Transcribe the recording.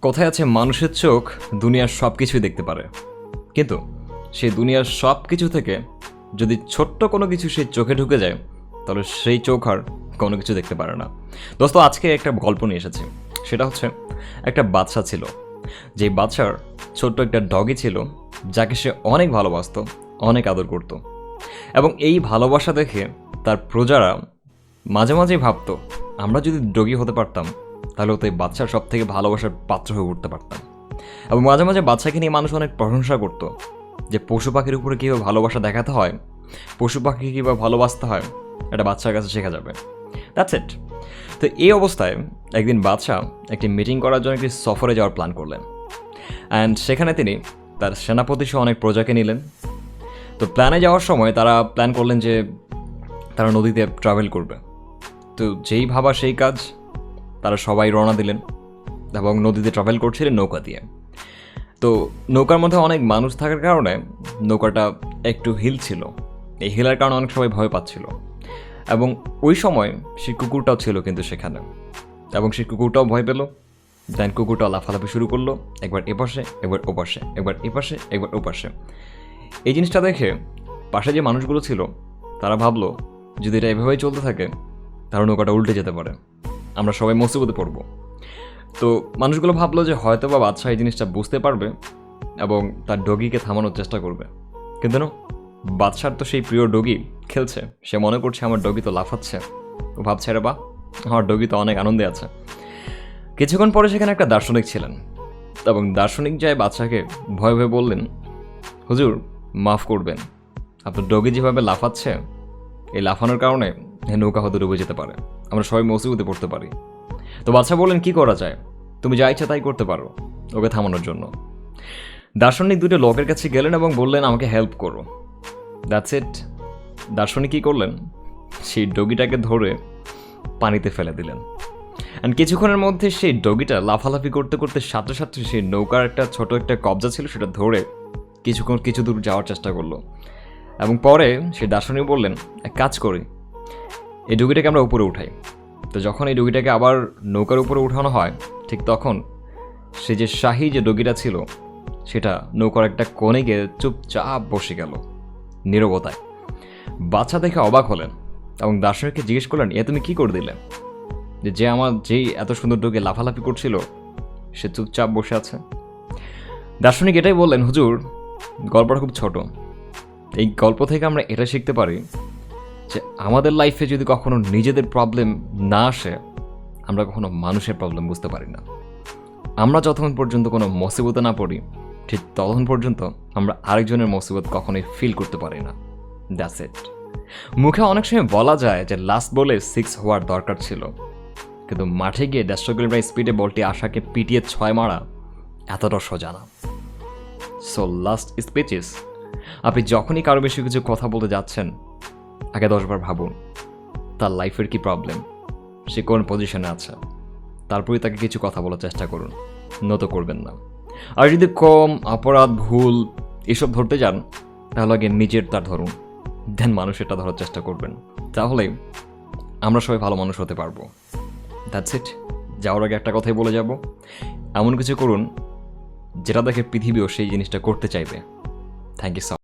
কথায় আছে মানুষের চোখ দুনিয়ার সব কিছুই দেখতে পারে, কিন্তু সেই দুনিয়ার সব কিছু থেকে যদি ছোট্ট কোনো কিছু সেই চোখে ঢুকে যায় তাহলে সেই চোখ আর কোনো কিছু দেখতে পারে না। দোস্ত, আজকে একটা গল্প নিয়ে এসেছি। সেটা হচ্ছে একটা বাচ্চা ছিল, যেই বাচ্চার ছোট্ট একটা ডগি ছিল যাকে সে অনেক ভালোবাসতো, অনেক আদর করত। এবং এই ভালোবাসা দেখে তার প্রজারা মাঝে মাঝেই ভাবতো, আমরা যদি ডগি হতে পারতাম তাহলে তো এই বাচ্চার সব থেকে ভালোবাসার পাত্র হয়ে উঠতে পারতাম। এবং মাঝে মাঝে বাচ্চাকে নিয়ে মানুষ অনেক প্রশংসা করতো যে পশু পাখির উপরে কীভাবে ভালোবাসা দেখাতে হয়, পশু পাখিকে কীভাবে ভালোবাসতে হয়, এটা বাচ্চার কাছে শেখা যাবে। That's it. তো এই অবস্থায় একদিন বাদশা একটি মিটিং করার জন্য একটি সফরে যাওয়ার প্ল্যান করলেন। অ্যান্ড সেখানে তিনি তার সেনাপতি সহ অনেক প্রজাকে নিলেন। তো প্ল্যানে যাওয়ার সময় তারা প্ল্যান করলেন যে তারা নদীতে ট্রাভেল করবে। তো যেই ভাবা সেই কাজ, তারা সবাই রওনা দিলেন এবং নদীতে ট্রাভেল করছিলেন নৌকা দিয়ে। তো নৌকার মধ্যে অনেক মানুষ থাকার কারণে নৌকাটা একটু হিল ছিল। এই হিলের কারণে অনেক সবাই ভয় পাচ্ছিল। এবং ওই সময় সেই কুকুরটাও ছিল কিন্তু সেখানে, এবং সেই কুকুরটাও ভয় পেল। দেন কুকুরটাও লাফালাফি শুরু করলো, একবার এপাশে একবার ওপাশে, একবার এপাশে একবার ওপাশে। এই জিনিসটা দেখে পাশে যে মানুষগুলো ছিল তারা ভাবলো, যদি এটা এভাবেই চলতে থাকে তাহলে নৌকাটা উল্টে যেতে পারে, আমরা সবাই মুসিবতে পড়বো। তো মানুষগুলো ভাবলো যে হয়তো বা বাদশা এই জিনিসটা বুঝতে পারবে এবং তার ডগিকে থামানোর চেষ্টা করবে। কিন্তু না, বাদশার তো সেই প্রিয় ডগি খেলছে। সে মনে করছে আমার ডগি তো লাফাচ্ছে। ও ভাবছে, রে বা, আমার ডগি তো অনেক আনন্দে আছে। কিছুক্ষণ পরে সেখানে একটা দার্শনিক ছিলেন, এবং দার্শনিক যায় বাদশাকে ভয়ে ভয়ে বললেন, হুজুর মাফ করবেন, আপনার ডগি যেভাবে লাফাচ্ছে, এই লাফানোর কারণে নৌকা হয়তো ডুবে যেতে পারে, আমরা সবাই মুসিবতে পড়তে পারি। তো বাদশা বললেন, কি করা যায়? তুমি যা ইচ্ছা তাই করতে পারো ওকে থামানোর জন্য। দার্শনিক দুটো লোকের কাছে গেলেন এবং বললেন, আমাকে হেল্প করো। That's it. দার্শনিক কী করলেন, সেই ডগিটাকে ধরে পানিতে ফেলে দিলেন। অ্যান্ড কিছুক্ষণের মধ্যে সেই ডগিটা লাফালাফি করতে করতে সাথে সাথে সেই নৌকার একটা ছোট একটা কবজা ছিল সেটা ধরে কিছু দূর যাওয়ার চেষ্টা করলো। এবং পরে সেই দার্শনিক বললেন, এক কাজ করি, এই ডগিটাকে আমরা উপরে উঠাই। তো যখন এই ডগিটাকে আবার নৌকার উপরে উঠানো হয়, ঠিক তখন সে যে শাহী যে ডগিটা ছিল সেটা নৌকার একটা কোণে গিয়ে চুপচাপ বসে গেল নীরবতায়। বাচ্চা দেখে অবাক হলেন এবং দার্শনিককে জিজ্ঞেস করলেন, এ তুমি কি করে দিলে? যে আমার যেই এত সুন্দর ডগে লাফালাফি করছিল সে চুপচাপ বসে আছে। দার্শনিক এটাই বললেন, হুজুর গল্পটা খুব ছোট। এই গল্প থেকে আমরা এটা শিখতে পারি যে আমাদের লাইফে যদি কখনো নিজেদের প্রবলেম না আসে, আমরা কখনো মানুষের প্রবলেম বুঝতে পারি না। আমরা যতক্ষণ পর্যন্ত কোনো মুসিবতে না পড়ি, ঠিক ততক্ষণ পর্যন্ত আমরা আরেকজনের মুসিবত কখনোই ফিল করতে পারি না। That's it. মুখে অনেক সময় বলা যায় যে লাস্ট বলে 6 হওয়ার দরকার ছিল, কিন্তু মাঠে গিয়ে 150 কিলোমিটার স্পিডে বলটি আশাকে পিটিয়ে 6 মারা এতটা সোজা না। সো লাস্ট স্পিচেস, আপনি যখনই কারো বেশি কিছু কথা বলতে যাচ্ছেন, আগে 10 বার ভাবুন তার লাইফের কি প্রবলেম, সে কোন পজিশনে আছে, তারপরে তাকে কিছু কথা বলার চেষ্টা করুন, নত করবেন না। আর যদি কম অপরাধ ভুল এসব ধরতে যান, তাহলে আগে নিজের তার ধরুন, দেন মানুষেরটা ধরার চেষ্টা করবেন। তাহলেই আমরা সবাই ভালো মানুষ হতে পারবো। That's it. যাওয়ার আগে একটা কথাই বলে যাব, এমন কিছু করুন যেটা দেখে পৃথিবীও সেই জিনিসটা করতে চাইবে। Thank you so